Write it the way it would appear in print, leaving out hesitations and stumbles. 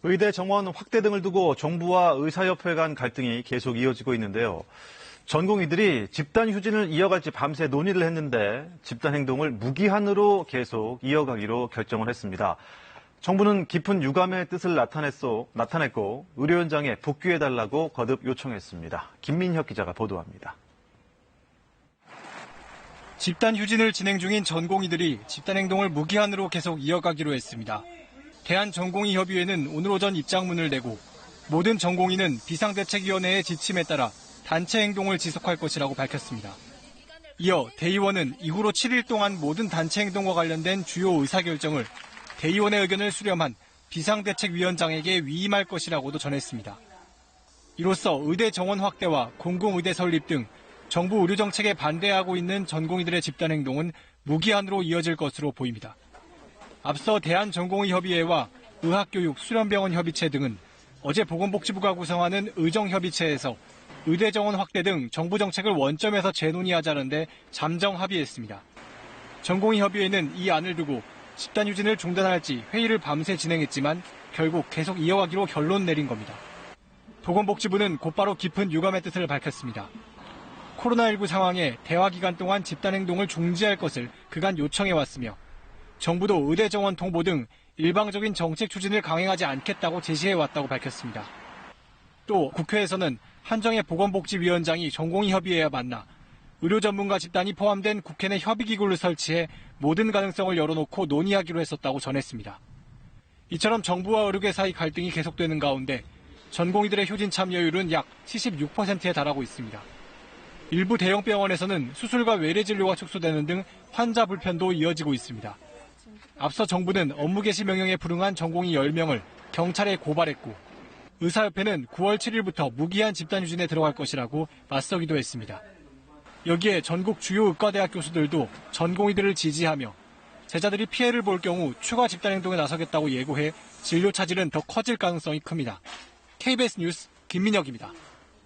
의대 정원 확대 등을 두고 정부와 의사협회 간 갈등이 계속 이어지고 있는데요. 전공의들이 집단 휴진을 이어갈지 밤새 논의를 했는데 집단 행동을 무기한으로 계속 이어가기로 결정을 했습니다. 정부는 깊은 유감의 뜻을 나타냈고 의료 현장에 복귀해달라고 거듭 요청했습니다. 김민혁 기자가 보도합니다. 집단 휴진을 진행 중인 전공의들이 집단 행동을 무기한으로 계속 이어가기로 했습니다. 대한전공의협의회는 오늘 오전 입장문을 내고 모든 전공의는 비상대책위원회의 지침에 따라 단체 행동을 지속할 것이라고 밝혔습니다. 이어 대의원은 이후로 7일 동안 모든 단체 행동과 관련된 주요 의사결정을 대의원의 의견을 수렴한 비상대책위원장에게 위임할 것이라고도 전했습니다. 이로써 의대 정원 확대와 공공의대 설립 등 정부 의료정책에 반대하고 있는 전공의들의 집단행동은 무기한으로 이어질 것으로 보입니다. 앞서 대한전공의협의회와 의학교육 수련병원협의체 등은 어제 보건복지부가 구성하는 의정협의체에서 의대 정원 확대 등 정부 정책을 원점에서 재논의하자는데 잠정 합의했습니다. 전공의협의회는 이 안을 두고 집단 휴진을 중단할지 회의를 밤새 진행했지만 결국 계속 이어가기로 결론 내린 겁니다. 보건복지부는 곧바로 깊은 유감의 뜻을 밝혔습니다. 코로나19 상황에 대화 기간 동안 집단 행동을 중지할 것을 그간 요청해왔으며 정부도 의대 정원 통보 등 일방적인 정책 추진을 강행하지 않겠다고 제시해왔다고 밝혔습니다. 또 국회에서는 한정혜 보건복지위원장이 전공의협의회와 만나 의료 전문가 집단이 포함된 국회 내 협의기구를 설치해 모든 가능성을 열어놓고 논의하기로 했었다고 전했습니다. 이처럼 정부와 의료계 사이 갈등이 계속되는 가운데 전공의들의 휴진 참여율은 약 76%에 달하고 있습니다. 일부 대형 병원에서는 수술과 외래 진료가 축소되는 등 환자 불편도 이어지고 있습니다. 앞서 정부는 업무 개시 명령에 불응한 전공의 10명을 경찰에 고발했고 의사협회는 9월 7일부터 무기한 집단 휴진에 들어갈 것이라고 맞서기도 했습니다. 여기에 전국 주요 의과대학 교수들도 전공의들을 지지하며 제자들이 피해를 볼 경우 추가 집단 행동에 나서겠다고 예고해 진료 차질은 더 커질 가능성이 큽니다. KBS 뉴스 김민혁입니다.